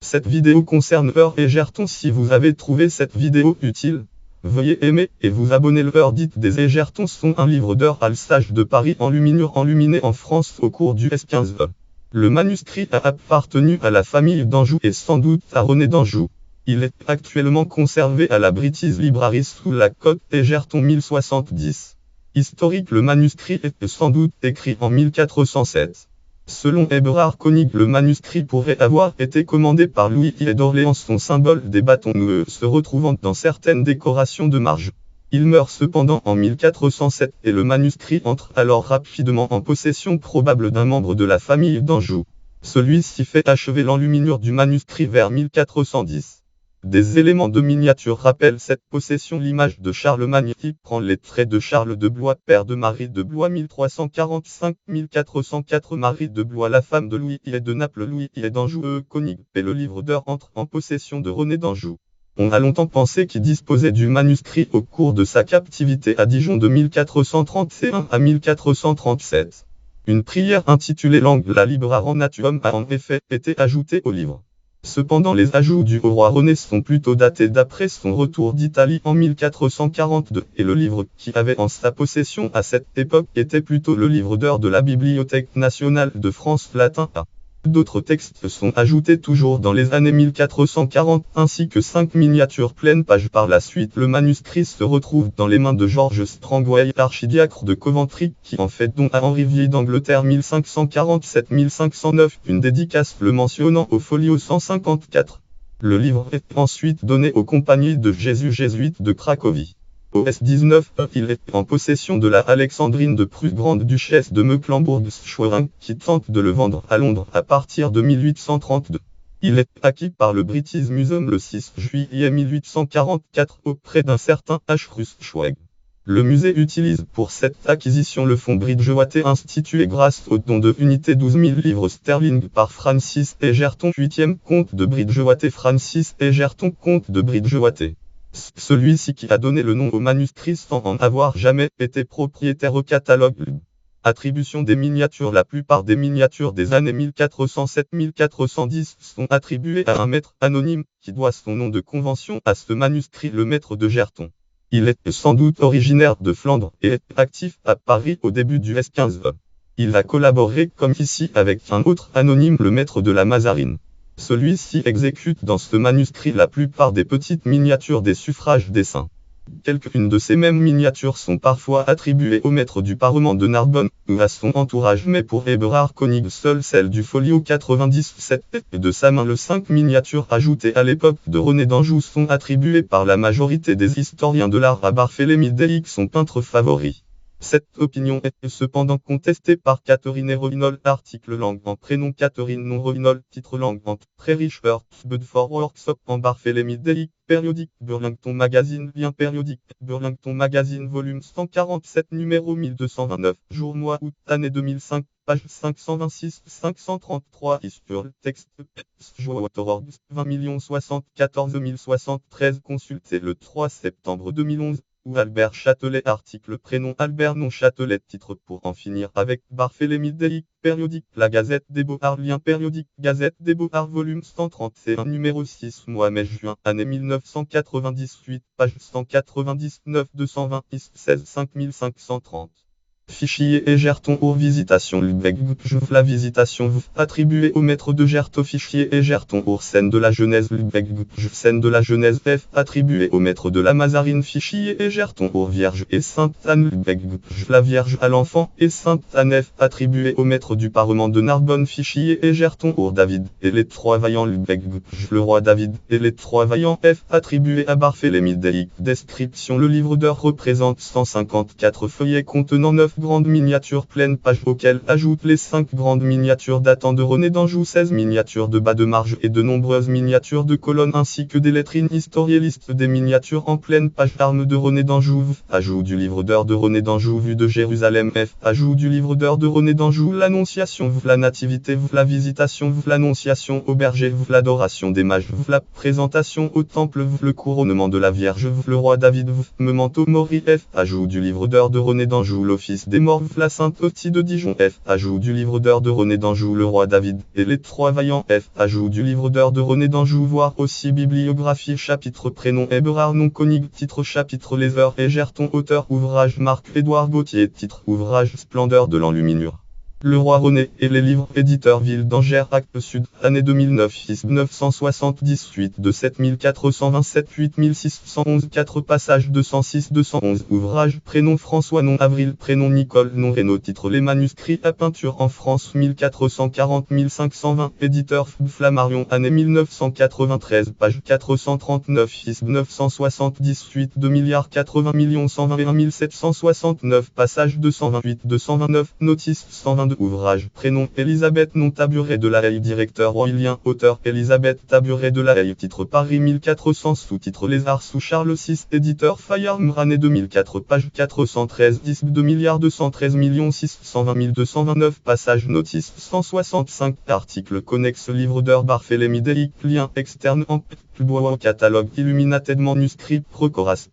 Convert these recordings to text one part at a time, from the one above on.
Cette vidéo concerne Heure et Egerton. Si vous avez trouvé cette vidéo utile, veuillez aimer et vous abonner. L'Heure dite des Egertons sont un livre d'heures Alsage de Paris enluminé en France au cours du S15. Le manuscrit a appartenu à la famille d'Anjou et sans doute à René d'Anjou. Il est actuellement conservé à la British Library sous la cote Egerton 1070. Historique, le manuscrit est sans doute écrit en 1407. Selon Eberhard König, le manuscrit pourrait avoir été commandé par Louis I d'Orléans, son symbole des bâtons noueux se retrouvant dans certaines décorations de marge. Il meurt cependant en 1407 et le manuscrit entre alors rapidement en possession probable d'un membre de la famille d'Anjou. Celui-ci fait achever l'enluminure du manuscrit vers 1410. Des éléments de miniature rappellent cette possession. L'image de Charlemagne qui prend les traits de Charles de Blois, père de Marie de Blois 1345-1404. Marie de Blois, la femme de Louis I de Naples. Louis I d'Anjou. König et le livre d'heures entre en possession de René d'Anjou. On a longtemps pensé qu'il disposait du manuscrit au cours de sa captivité à Dijon de 1431 à 1437. Une prière intitulée L'Angla Libra Natuum a en effet été ajoutée au livre. Cependant, les ajouts du roi René sont plutôt datés d'après son retour d'Italie en 1442, et le livre qui avait en sa possession à cette époque était plutôt le livre d'heures de la Bibliothèque nationale de France latin A. D'autres textes sont ajoutés toujours dans les années 1440, ainsi que 5 miniatures pleines pages par la suite. Le manuscrit se retrouve dans les mains de George Strangway, archidiacre de Coventry, qui en fait don à Henri VIII d'Angleterre 1547-1509, une dédicace le mentionnant au folio 154. Le livre est ensuite donné aux compagnies de Jésus jésuites de Cracovie. Au S19, il est en possession de la Alexandrine de Prusse, grande-duchesse de Mecklembourg-Schwerin, qui tente de le vendre à Londres à partir de 1832. Il est acquis par le British Museum le 6 juillet 1844 auprès d'un certain H. Russ Schweg. Le musée utilise pour cette acquisition le fonds Bridgewater institué grâce au don de unités 12 000 livres sterling par Francis Egerton, 8e comte de Bridgewater. Francis Egerton, comte de Bridgewater. Celui-ci qui a donné le nom au manuscrit sans en avoir jamais été propriétaire au catalogue. Attribution des miniatures. La plupart des miniatures des années 1407-1410 sont attribuées à un maître anonyme, qui doit son nom de convention à ce manuscrit, le maître de Gerton. Il est sans doute originaire de Flandre et est actif à Paris au début du S15. Il a collaboré comme ici avec un autre anonyme, le maître de la Mazarine. Celui-ci exécute dans ce manuscrit la plupart des petites miniatures des suffrages des saints. Quelques-unes de ces mêmes miniatures sont parfois attribuées au maître du Parlement de Narbonne ou à son entourage, mais pour Eberhard König, seule celle du folio 97 et de sa main. Les 5 miniatures ajoutées à l'époque de René d'Anjou sont attribuées par la majorité des historiens de l'art à Barthélemy Delic, son peintre favori. Cette opinion est cependant contestée par Catherine Rohinol. Article langue en prénom Catherine non Rohinol. Titre langue en Prairie Earth Bedford Workshop en Barthélemy Delic. Périodique Burlington Magazine. Lien périodique Burlington Magazine volume 147 numéro 1229. Jour mois août année 2005. Page 526-533. Sur texte. 20 74 073. Consulté le 3 septembre 2011. Ou Albert Châtelet. Article prénom Albert non Châtelet. Titre pour en finir avec Barthélemy Delic. Périodique La Gazette des Beaux-Arts. Lien périodique Gazette des Beaux-Arts volume 131 numéro 6 mois mai-juin année 1998 page 199 220 16 5530. Fichier Egerton Our Visitation Lübeck. La visitation attribuée au maître de Gerton. Fichier Egerton Our Scène de la Genèse Lübeck. Scène de la Genèse F attribuée au maître de la Mazarine. Fichier Egerton Our Vierge et Sainte Anne Lübeck. La Vierge à l'enfant et Sainte Anne F attribuée au maître du Parlement de Narbonne. Fichier Egerton Our David et les 3 vaillants Lübeck. Le roi David et les 3 vaillants F attribués à Barthélemy Delic. Description. Le livre d'heures représente 154 feuillets contenant 9 grandes miniatures pleines pages auxquelles ajoutent les 5 grandes miniatures datant de René d'Anjou, 16 miniatures de bas de marge et de nombreuses miniatures de colonnes ainsi que des lettrines historiées. Liste des miniatures en pleine page. Armes de René d'Anjou. Ajout du livre d'heures de René d'Anjou. Vue de Jérusalem F. Ajout du livre d'heures de René d'Anjou. L'Annonciation. La Nativité. La Visitation. L'Annonciation au berger. L'adoration des mages. La présentation au temple. Le couronnement de la Vierge. Le roi David. Memento Mori F. Ajout du livre d'heures de René d'Anjou. L'office des Morves, la Sainte-Hostie de Dijon. F. Ajout du livre d'heures de René d'Anjou, le roi David et les trois vaillants. F. Ajout du livre d'heures de René d'Anjou, voir aussi bibliographie, chapitre prénom Eberard, nom Konig, titre chapitre Les Heures et Gerton, auteur ouvrage Marc-Édouard Gauthier, titre ouvrage Splendeur de l'enluminure. Le roi René et les livres, éditeur Ville d'Angers, acte sud, année 2009, 978 de 7427 8611 4 passages 206-211 ouvrage, prénom François, nom Avril, prénom Nicole, nom Renaud, titre Les manuscrits à peinture en France 1440-1520, éditeur Flammarion, année 1993, page 439, 978 2 80 769 passage 228-229, notice 122. Ouvrage, prénom Elisabeth, nom Taburet de la Haye, directeur Roylien, auteur Elisabeth Taburet de la Haye, titre Paris 1400, sous-titre Les Arts sous Charles VI, éditeur Fayard, année 2004, page 413, 10 213 620 229, passage notice 165, article connexe livre d'heures Barthélemy Delic, lien externe en catalogue Illuminated manuscrit Procoras.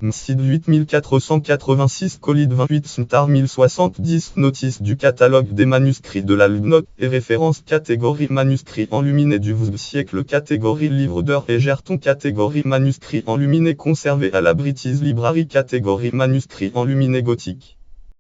Msid 8486 Colide 28 Star 1070 notice du catalogue des manuscrits de la Lugnote et référence catégorie manuscrits enluminés du XIIe siècle, catégorie livre d'heures et Gerton, catégorie manuscrits enluminés conservés à la British Library, catégorie manuscrits enluminés gothiques.